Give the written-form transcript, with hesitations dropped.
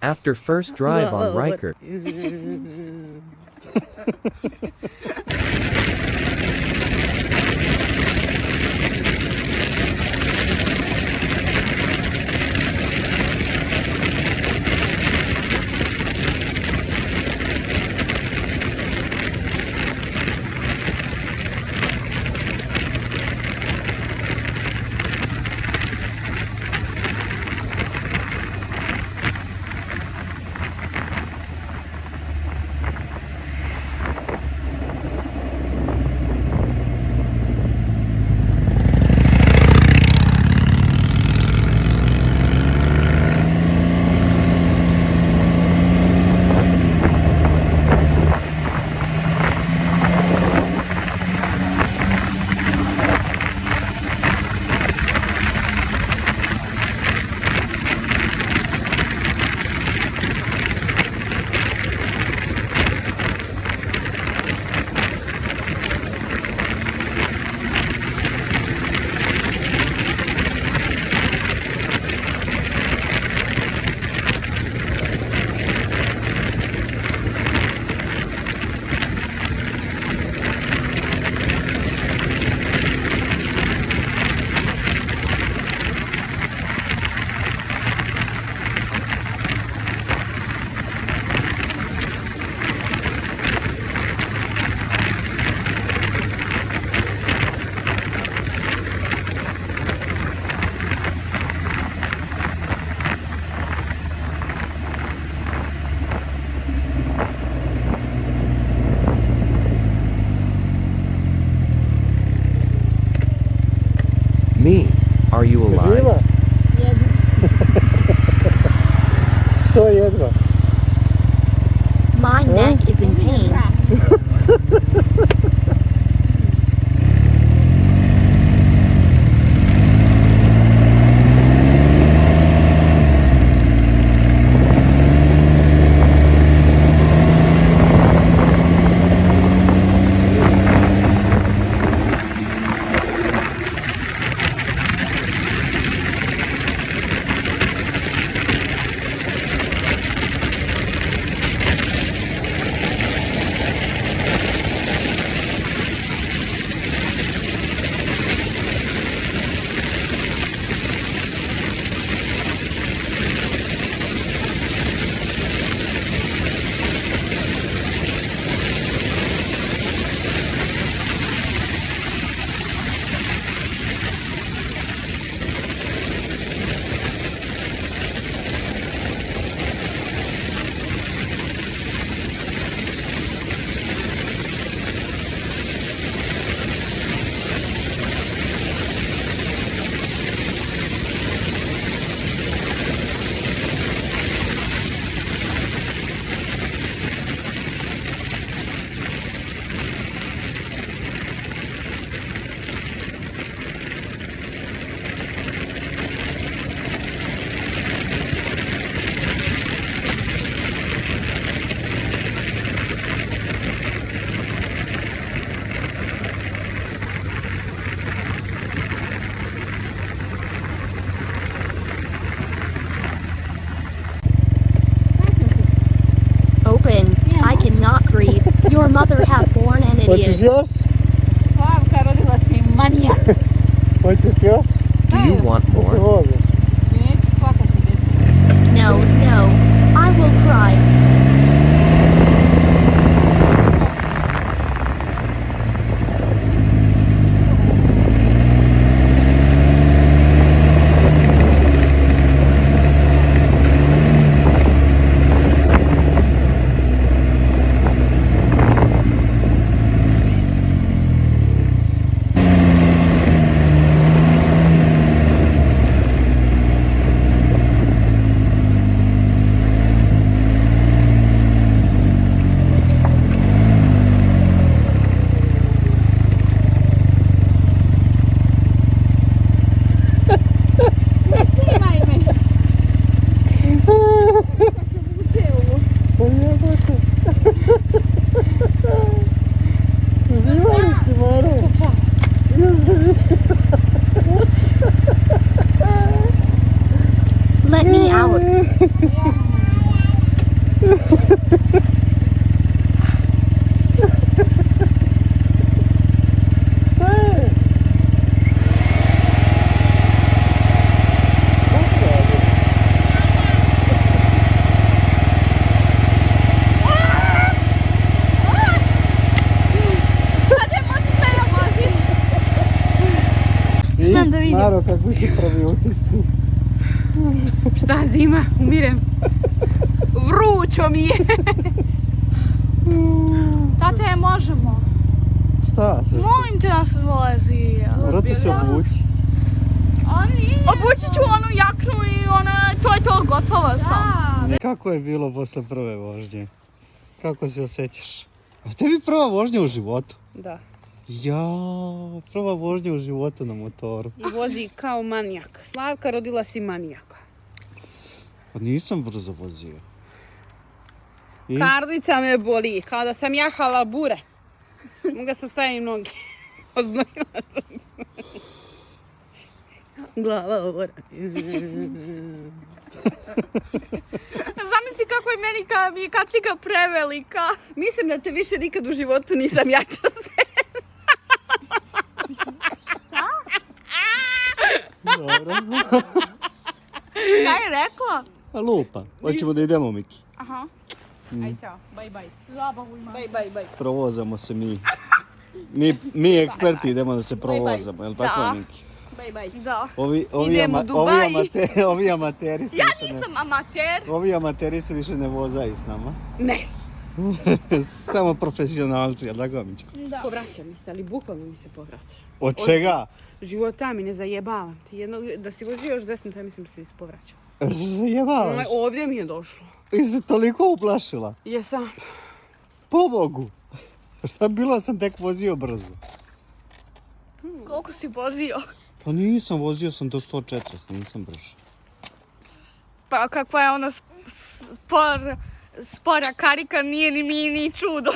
After first drive on Riker. Me, are you alive? Жива? Что едва? My neck is in pain. Open. I cannot breathe. Your mother have born an Hoćeš idiot. još? Slavka rodila se i manija. Hoćeš još? Do you want Da se more? voziš. Neću, plakat se djeca. No, no. I will cry. Kako su prvi utisci? Šta zima, umirem. Vrućo mi je. Tate, možemo. Šta? Molim te nas vozi. Morate se obući. Obući ću onu jaknu i to je to, gotova sam. Kako je bilo posle prve vožnje? Kako se osjećaš? A tebi prva vožnja u životu? Da. Jao, prva vožnja u životu na motoru. I vozi kao manijak. Slavka, rodila si manijaka. Pa nisam brzo vozio. I? Karlica me boli, kao da sam jahala bure. Mogu sam staviti noge. Oznojila sam. Glava bura. Zamisli kako je meni mi je kaciga prevelika. Mislim da te više nikad u životu nisam jača stezala. Dobro. Šta je rekla? A lupa. Hoćemo da idemo, Miki. Aha. Aj, čao. Bye, bye. Zabavu ima. Bye, bye, bye. Provozamo se mi. Mi eksperti idemo da se provozamo, jel tako, Da. Miki? Bye, bye. Da. Idemo u Dubai. Ovi amateri se Ja više nisam amater. Ovi amateri se više ne vozaju s nama. Ne. Samo profesionalci, jel tako, Mičko? Povraća mi se, ali bukvalno mi se povraća. Od čega? Života mi ne zajebavam ti. Da si vozio još 10 minuta, mislim se ispovraća. Zajebavaš. Ovdje mi je došlo. I se toliko uplašila. Jesam. Pobogu. Šta bilo, sam tek vozio brzo. Koliko si vozio? Pa nisam, vozio sam do 140, nisam brže. Pa kakva je ona spora karika, nije ni mi ni čudo.